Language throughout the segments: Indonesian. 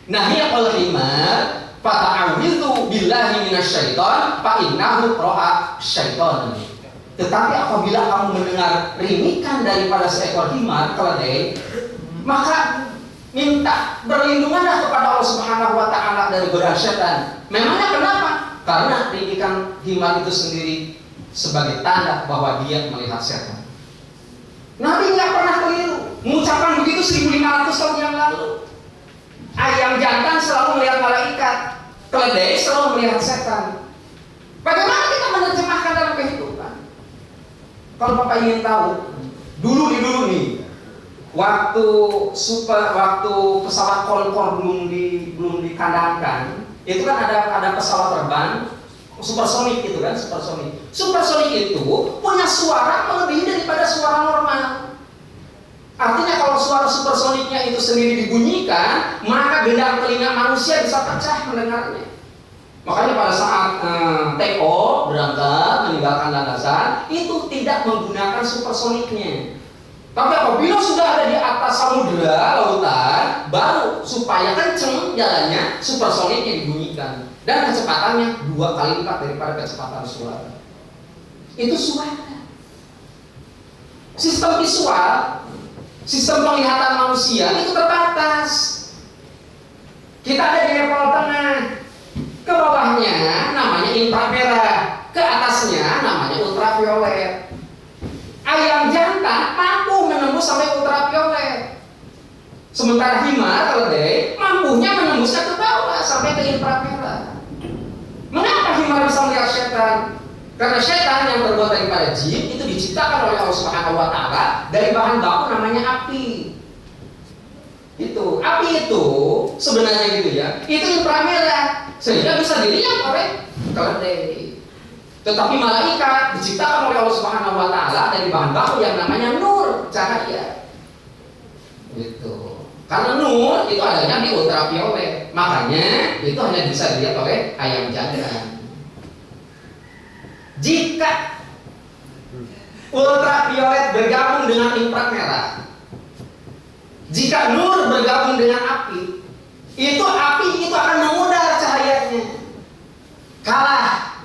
Nahiyaqal himar fata'awidhu billahi minasyaiton fa innahu ra'a syaiton. Tetapi apabila kamu mendengar ringikan daripada seekor himar, keledai, maka minta berlindunganlah kepada Allah Subhanahu wa taala dari godaan setan. Memangnya kenapa? Karena ringikan himar itu sendiri sebagai tanda bahwa dia melihat setan. Nabi nggak pernah keliru mengucapkan begitu 1500 tahun yang lalu. Ayam jantan selalu melihat malaikat, keledai selalu melihat setan. Bagaimana kita menerjemahkan dalam kehidupan? Kalau Bapak ingin tahu, dulu nih, waktu pesawat Concorde belum dikandangkan, itu kan ada pesawat terbang supersonik itu kan, supersonik. Supersonik itu punya suara melebihi daripada suara normal. Artinya kalau suara supersoniknya itu sendiri dibunyikan, maka gendang telinga manusia bisa pecah mendengarnya. Makanya pada saat take off, berangkat, meninggalkan landasan, itu tidak menggunakan supersoniknya. Tapi apabila sudah ada di atas samudera, lautan, baru supaya kenceng jalannya, supersoniknya dibunyikan. Dan kecepatannya 2 kali lipat daripada kecepatan suara. Itu suara. Sistem visual, sistem penglihatan manusia itu terbatas. Kita ada di level tengah. Ke bawahnya namanya inframerah, ke atasnya namanya ultraviolet. Ayam jantan mampu menembus sampai ultraviolet. Sementara himar keledai mampunya menembusnya ke bawah sampai ke inframerah. Mengapa himar bisa melihat setan? Karena setan yang terbuat daripada jin itu diciptakan oleh Allah Subhanahu wa taala dari bahan baku namanya api. Itu, api itu sebenarnya gitu ya. Itu inframerah sehingga bisa dilihat oleh keledai. Tetapi malaikat diciptakan oleh Allah Subhanahu wa taala dari bahan baku yang namanya nur, cahaya. Gitu. Karena nur itu adanya di ultraviolet. Makanya itu hanya bisa dilihat oleh ayam jantan. Jika ultraviolet bergabung dengan inframerah, jika nur bergabung dengan api itu akan memudar cahayanya. Kalah.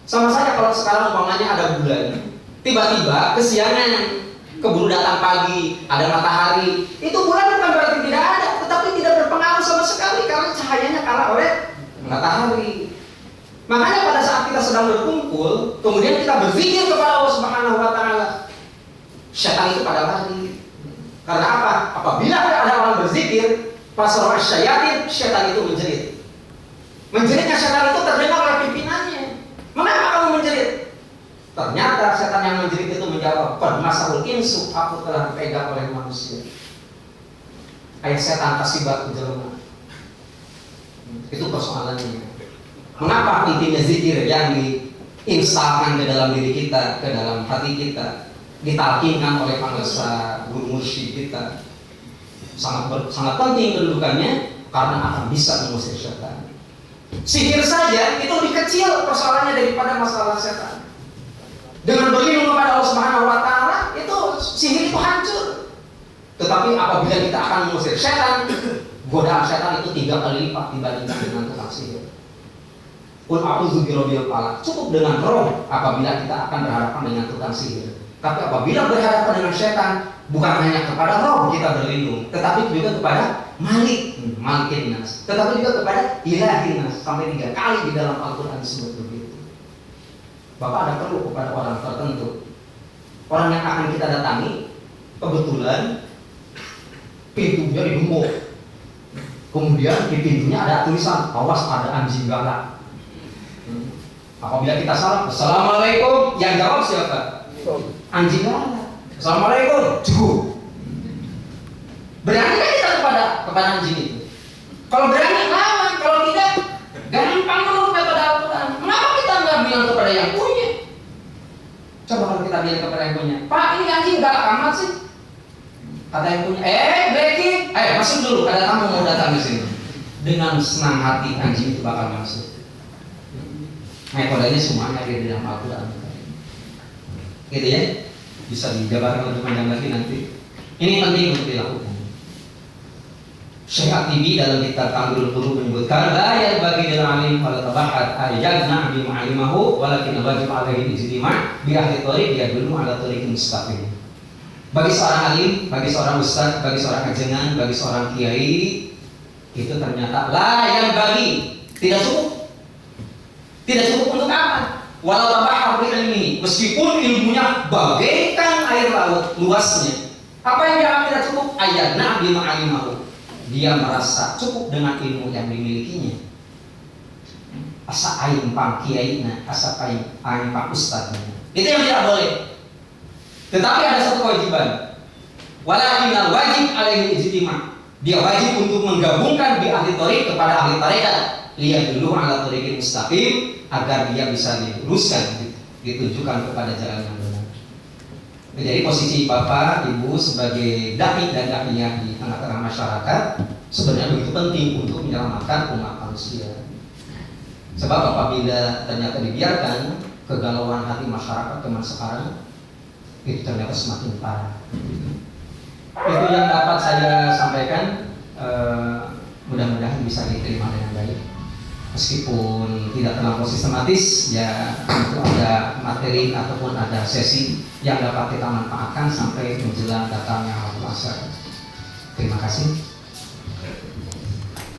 Sama saja kalau sekarang umpamanya ada bulan, tiba-tiba kesiangan, keburu datang pagi, ada matahari, itu bulan bukan berarti tidak ada, tetapi tidak berpengaruh sama sekali karena cahayanya kalah oleh matahari. Makanya pada saat kita sedang berkumpul, kemudian kita berzikir kepada Allah Subhanahu wa taala, setan itu pada lari. Karena apa? Apabila ada orang berzikir, pasrah syayatin, setan itu menjerit. Menjeritnya setan itu terdengar oleh pimpinannya. Mengapa kamu menjerit? Ternyata setan yang menjerit itu menjawab, "Qad masahul insu, aku telah dipegang oleh manusia." Ayat setan kasih batu jelema. Itu persoalannya. Mengapa intinya zikir yang diinstalkan ke dalam diri kita, ke dalam hati kita, ditalkinkan oleh penguasa guru mursyid kita, sangat penting kedudukannya karena akan bisa mengusir setan. Sihir saja itu lebih kecil persoalannya daripada masalah setan. Dengan berlindung kepada Allah Subhanahu wa taala, itu sihir itu hancur. Tetapi apabila kita akan mengusir setan, godaan setan itu 3 kali lipat dibandingkan dengan tukang sihir. Qul a'udzu birabbil falaq. Cukup dengan roh apabila kita akan berhadapan dengan tukang sihir. Tapi apabila berhadapan dengan setan, bukan hanya kepada roh kita berlindung, tetapi juga kepada Malikin Nas, tetapi juga kepada Ilahin Nas. Sampai 3 kali di dalam Al-Quran disebut begitu. Bapak ada perlu kepada orang tertentu, orang yang akan kita datangi, kebetulan pintunya digembok, kemudian di pintunya ada tulisan, "Awas ada anjing galak." Apabila kita salam, "Assalamualaikum," yang jawab siapa? Anjing galak. "Assalamualaikum," cukup. Berani kan kita kepada anjing itu? Kalau berani lawan, kalau tidak gampang menurut metode Al-Quran. Kenapa kita nggak bilang kepada yang punya? Coba kalau kita bilang kepada yang punya, "Pak, ini anjing galak amat sih." Kata yang punya, Blacky, masuk dulu, ada tamu mau datang di sini. Dengan senang hati anjing itu bakal masuk. Metodenya semuanya ada di dalam Al-Quran. Gitu ya, bisa dijabarkan lebih panjang lagi nanti. Ini penting untuk dilakukan. Syekh At-Tibi dalam kitab Kamilul Qulub menyebutkan la yanbaghi lil alim wal tabahat ayadna bi ma'alimahu walakin wajib alaihi ijtima' bi ahli thariq yadullu ala thariqin mustaqim. Bagi seorang alim, bagi seorang ustaz, bagi seorang ajengan, bagi seorang kiai, itu ternyata la yanbaghi, tidak cukup. Tidak cukup untuk apa? Walau tabahat bi ilmihi, meskipun ilmunya bagaikan air laut luasnya. Apa yang dia tidak cukup? Ayadna bi ma'alimahu. Dia merasa cukup dengan ilmu yang dimilikinya. Asa aing pang kiainya, asa aing pang ustadznya. Itu yang tidak boleh. Tetapi ada satu kewajiban. Walakinnal wajib alaihi ijtima'. Dia wajib untuk menggabungkan bi ahli thariq kepada ahli tarekat. Lihat dulu ala thariqil mustaqim agar dia bisa diluruskan, ditunjukkan kepada jalan yang benar. Jadi posisi Bapak, Ibu sebagai dai dan daiyah di tengah-tengah masyarakat sebenarnya begitu penting untuk menyelamatkan umat manusia. Sebab apabila ternyata dibiarkan, kegalauan hati masyarakat zaman sekarang itu ternyata semakin parah. Itu yang dapat saya sampaikan. Mudah-mudahan bisa diterima dengan baik. Meskipun tidak terlalu sistematis, ya itu ada materi ataupun ada sesi yang dapat kita manfaatkan sampai menjelang datangnya waktu asar. Terima kasih.